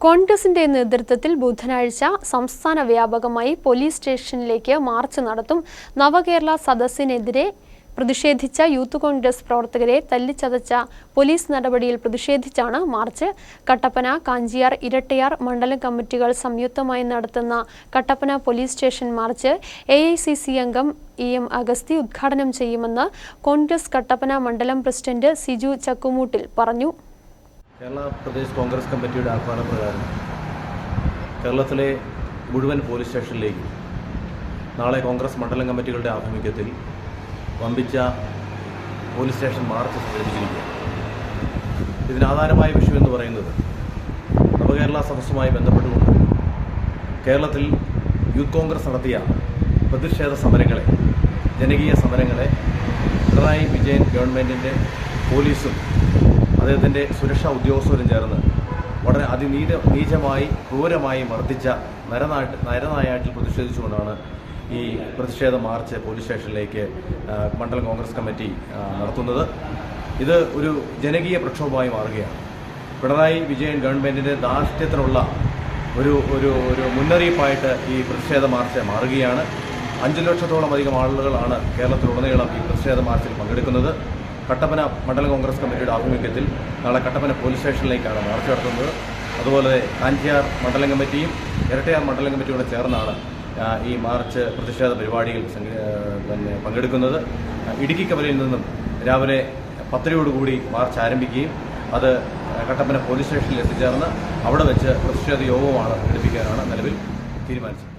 കോൺഗ്രസിന്റെ നേതൃത്വത്തിൽ ബുധനാഴ്ച സംസ്ഥാന വ്യാപകമായി പോലീസ് സ്റ്റേഷനിലേക്ക് മാർച്ച് നടത്തും. നവകേരള സദസ്സിനെതിരെ പ്രതിഷേധിച്ച യൂത്ത് കോൺഗ്രസ് പ്രവർത്തകരെ തല്ലിച്ചതച്ച പോലീസ് നടപടിയിൽ പ്രതിഷേധിച്ചാണ് മാർച്ച്. കട്ടപ്പന, കാഞ്ചിയാർ, ഇരട്ടയാർ മണ്ഡലം കമ്മിറ്റികൾ സംയുക്തമായി നടത്തുന്ന Kattappana police station March AICC അംഗം EM അഗസ്തി ഉദ്ഘാടനം ചെയ്യുമെന്ന് കോൺഗ്രസ് കട്ടപ്പന മണ്ഡലം പ്രസിഡന്റ് സിജു ചക്കുമൂട്ടിൽ പറഞ്ഞു. കേരള പ്രദേശ് കോൺഗ്രസ് കമ്മിറ്റിയുടെ ആഹ്വാനപ്രകാരം കേരളത്തിലെ മുഴുവൻ പോലീസ് സ്റ്റേഷനിലേക്കും നാളെ കോൺഗ്രസ് മണ്ഡലം കമ്മിറ്റികളുടെ ആഭിമുഖ്യത്തിൽ വമ്പിച്ച പോലീസ് സ്റ്റേഷൻ മാർച്ച് സംഘടിപ്പിച്ചിരിക്കുക. ഇതിനാധാരമായ വിഷയം എന്ന് പറയുന്നത് നവകേരള സദസ്സുമായി ബന്ധപ്പെട്ടുകൊണ്ട് കേരളത്തിൽ യൂത്ത് കോൺഗ്രസ് നടത്തിയ പ്രതിഷേധ സമരങ്ങളെ, ജനകീയ സമരങ്ങളെ പിണറായി വിജയൻ ഗവൺമെൻറ്റിൻ്റെ പോലീസും അദ്ദേഹത്തിൻ്റെ സുരക്ഷാ ഉദ്യോഗസ്ഥരും ചേർന്ന് വളരെ നീചമായി ക്രൂരമായി മർദ്ദിച്ച നരനായാട്ടിൽ പ്രതിഷേധിച്ചുകൊണ്ടാണ് ഈ പ്രതിഷേധ മാർച്ച് പോലീസ് സ്റ്റേഷനിലേക്ക് മണ്ഡലം കോൺഗ്രസ് കമ്മിറ്റി നടത്തുന്നത്. ഇത് ഒരു ജനകീയ പ്രക്ഷോഭമായി മാറുകയാണ്. പിണറായി വിജയൻ ഗവൺമെൻറ്റിൻ്റെ ധാർഷ്ട്യത്തിനുള്ള ഒരു ഒരു ഒരു മുന്നറിയിപ്പായിട്ട് ഈ പ്രതിഷേധ മാർച്ച് മാറുകയാണ്. 5 ലക്ഷത്തോളം അധികം ആളുകളാണ് കേരളത്തിലുടനീളം ഈ പ്രതിഷേധ മാർച്ചിൽ പങ്കെടുക്കുന്നത്. കട്ടപ്പന മണ്ഡലം കോൺഗ്രസ് കമ്മിറ്റിയുടെ ആഭിമുഖ്യത്തിൽ നാളെ കട്ടപ്പന പോലീസ് സ്റ്റേഷനിലേക്കാണ് മാർച്ച് നടത്തുന്നത്. അതുപോലെ കാഞ്ചിയാർ മണ്ഡലം കമ്മിറ്റിയും ഇരട്ടയാർ മണ്ഡലം കമ്മിറ്റിയോടെ ചേർന്നാണ് ഈ മാർച്ച് പ്രതിഷേധ പരിപാടിയിൽ പങ്കെടുക്കുന്നത്. ഇടുക്കി കവലയിൽ നിന്നും രാവിലെ 10:00 മാർച്ച് ആരംഭിക്കുകയും അത് കട്ടപ്പന പോലീസ് സ്റ്റേഷനിൽ എത്തിച്ചേർന്ന് അവിടെ വെച്ച് പ്രതിഷേധ യോഗമാണ് സംഘടിപ്പിക്കാനാണ് നിലവിൽ തീരുമാനിച്ചത്.